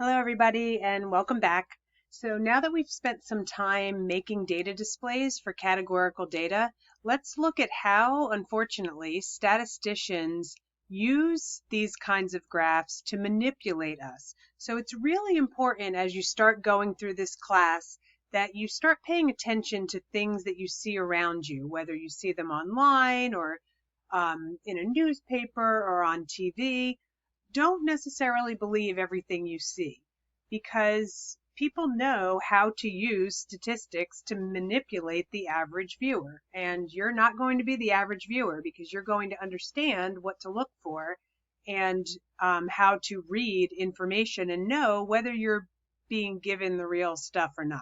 Hello, everybody, and welcome back. So now that we've spent some time making data displays for categorical data, let's look at how, unfortunately, statisticians use these kinds of graphs to manipulate us. So it's really important as you start going through this class that you start paying attention to things that you see around you, whether you see them online or in a newspaper or on TV. Don't necessarily believe everything you see because people know how to use statistics to manipulate the average viewer. And you're not going to be the average viewer because you're going to understand what to look for and how to read information and know whether you're being given the real stuff or not.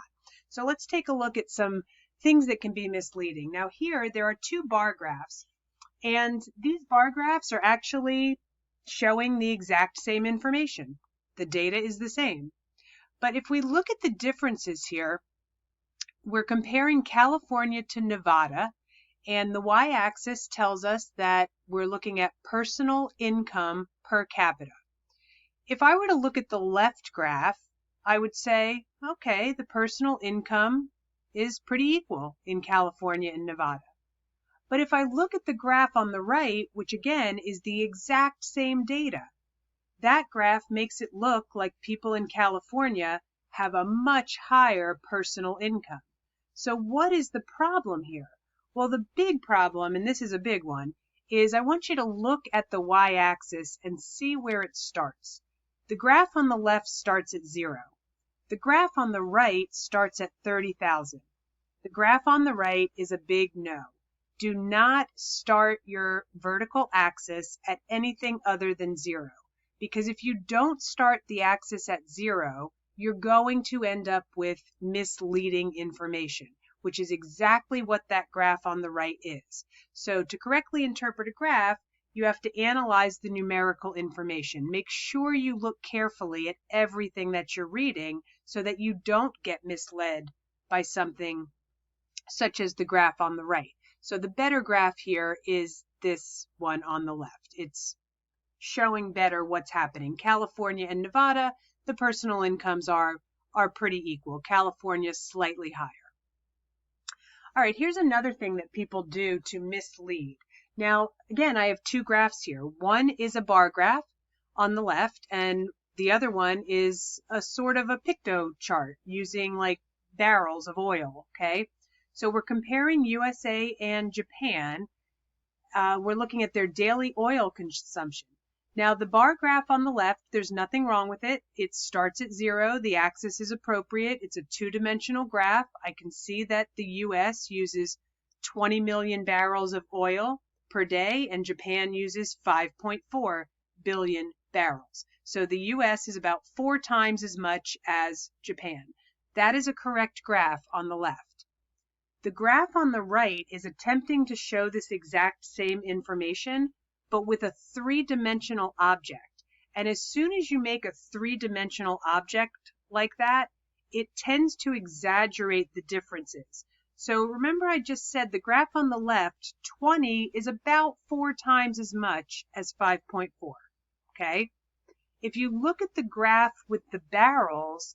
So let's take a look at some things that can be misleading. Now here there are two bar graphs, and these bar graphs are actually showing the exact same information. The data is the same. But if we look at the differences here, we're comparing California to Nevada, and the y-axis tells us that we're looking at personal income per capita. If I were to look at the left graph, I would say, okay, the personal income is pretty equal in California and Nevada. But if I look at the graph on the right, which again is the exact same data, that graph makes it look like people in California have a much higher personal income. So what is the problem here? Well, the big problem, and this is a big one, is I want you to look at the y-axis and see where it starts. The graph on the left starts at 0. The graph on the right starts at 30,000. The graph on the right is a big no. Do not start your vertical axis at anything other than 0. Because if you don't start the axis at 0, you're going to end up with misleading information, which is exactly what that graph on the right is. So to correctly interpret a graph, you have to analyze the numerical information. Make sure you look carefully at everything that you're reading so that you don't get misled by something such as the graph on the right. So the better graph here is this one on the left. It's showing better what's happening. California and Nevada, the personal incomes are pretty equal. California is slightly higher. All right, here's another thing that people do to mislead. Now, again, I have two graphs here. One is a bar graph on the left, and the other one is a sort of a picto chart using like barrels of oil, okay? So we're comparing USA and Japan. We're looking at their daily oil consumption. Now, the bar graph on the left, there's nothing wrong with it. It starts at 0. The axis is appropriate. It's a two-dimensional graph. I can see that the US uses 20 million barrels of oil per day, and Japan uses 5.4 billion barrels. So the US is about 4 times as much as Japan. That is a correct graph on the left. The graph on the right is attempting to show this exact same information, but with a 3-dimensional object. And as soon as you make a 3-dimensional object like that, it tends to exaggerate the differences. So remember I just said the graph on the left, 20 is about 4 times as much as 5.4, okay? If you look at the graph with the barrels,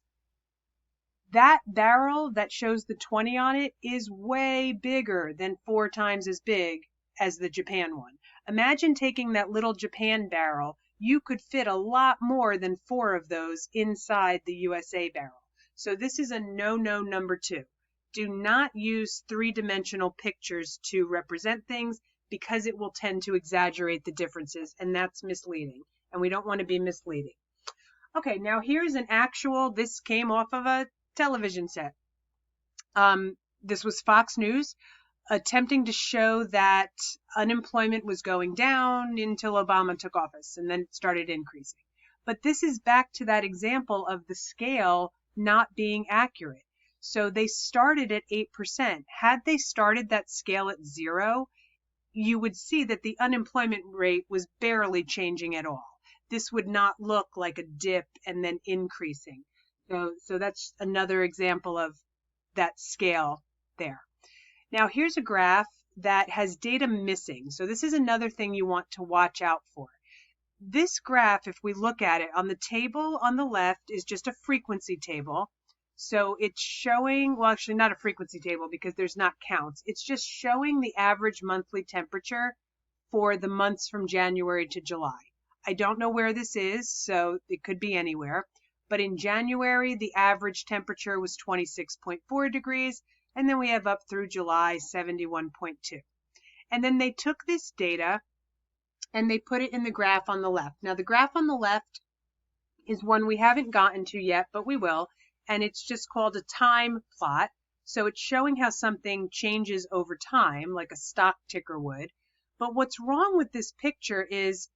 that barrel that shows the 20 on it is way bigger than 4 times as big as the Japan one. Imagine taking that little Japan barrel. You could fit a lot more than 4 of those inside the USA barrel. So this is a no-no number 2. Do not use 3-dimensional pictures to represent things because it will tend to exaggerate the differences, and that's misleading, and we don't want to be misleading. Okay, now here's an actual, this came off of a television set. This was Fox News attempting to show that unemployment was going down until Obama took office, and then it started increasing. But this is back to that example of the scale not being accurate. So they started at 8%. Had they started that scale at 0, you would see that the unemployment rate was barely changing at all. This would not look like a dip and then increasing. So that's another example of that scale there. Now here's a graph that has data missing. So this is another thing you want to watch out for. this graph, if we look at it, on the table on the left is just a frequency table. So it's showing, well, actually not a frequency table because there's not counts. It's just showing the average monthly temperature for the months from January to July. I don't know where this is, so it could be anywhere. But in January, the average temperature was 26.4 degrees, and then we have up through July 71.2. And then they took this data and they put it in the graph on the left. Now, the graph on the left is one we haven't gotten to yet, but we will, and it's just called a time plot. So it's showing how something changes over time, like a stock ticker would. But what's wrong with this picture is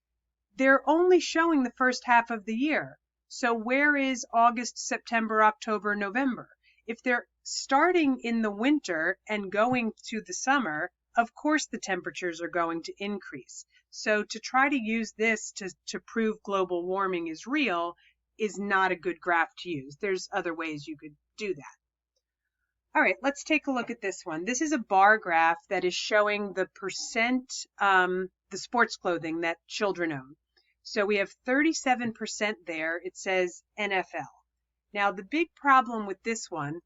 they're only showing the first half of the year. So where is August, September, October, November? If they're starting in the winter and going to the summer, of course the temperatures are going to increase. So to try to use this to prove global warming is real is not a good graph to use. There's other ways you could do that. All right, let's take a look at this one. This is a bar graph that is showing the percent, the sports clothing that children own. So we have 37% there. It says NFL. Now, the big problem with this one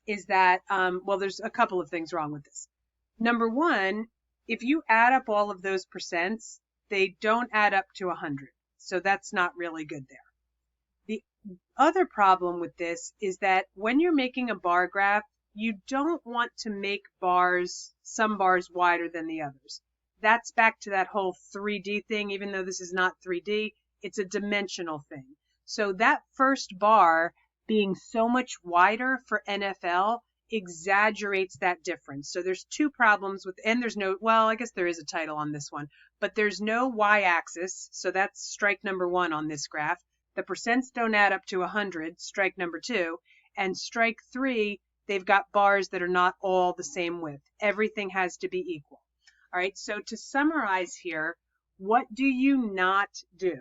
is that, well, there's a couple of things wrong with this. Number one, if you add up all of those percents, they don't add up to 100. So that's not really good there. The other problem with this is that when you're making a bar graph, you don't want to make some bars wider than the others. That's back to that whole 3D thing. Even though this is not 3D, it's a dimensional thing. So that first bar being so much wider for NFL exaggerates that difference. So there's two problems with, and there's no, well, I guess there is a title on this one, but there's no y-axis. So that's strike number one on this graph. The percents don't add up to 100, strike number two. And strike three, they've got bars that are not all the same width. Everything has to be equal. All right, so to summarize here, what do you not do?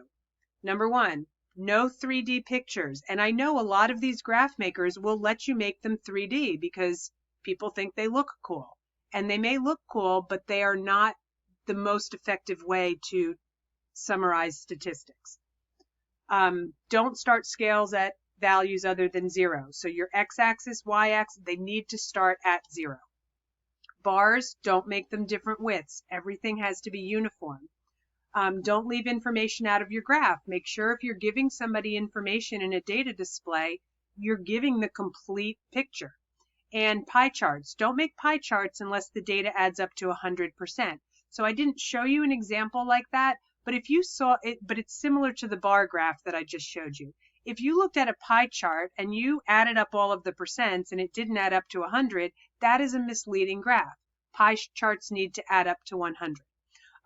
Number one, no 3D pictures. And I know a lot of these graph makers will let you make them 3D because people think they look cool. And they may look cool, but they are not the most effective way to summarize statistics. Don't start scales at values other than 0. So your x-axis, y-axis, they need to start at 0. Bars, don't make them different widths. Everything has to be uniform. Don't leave information out of your graph. Make sure if you're giving somebody information in a data display, you're giving the complete picture. And pie charts. Don't make pie charts unless the data adds up to 100%. So I didn't show you an example like that, but if you saw it, but it's similar to the bar graph that I just showed you. If you looked at a pie chart and you added up all of the percents and it didn't add up to 100, that is a misleading graph. Pie charts need to add up to 100.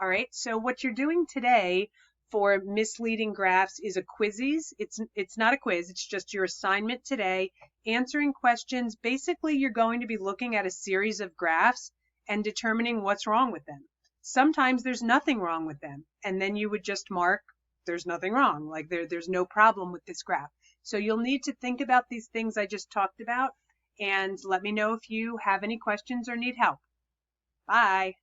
All right, so what you're doing today for misleading graphs is a quizzes. It's not a quiz, it's just your assignment today, answering questions. Basically, you're going to be looking at a series of graphs and determining what's wrong with them. Sometimes there's nothing wrong with them, and then you would just mark there's nothing wrong, like there's no problem with this graph. So you'll need to think about these things I just talked about, and let me know if you have any questions or need help. Bye.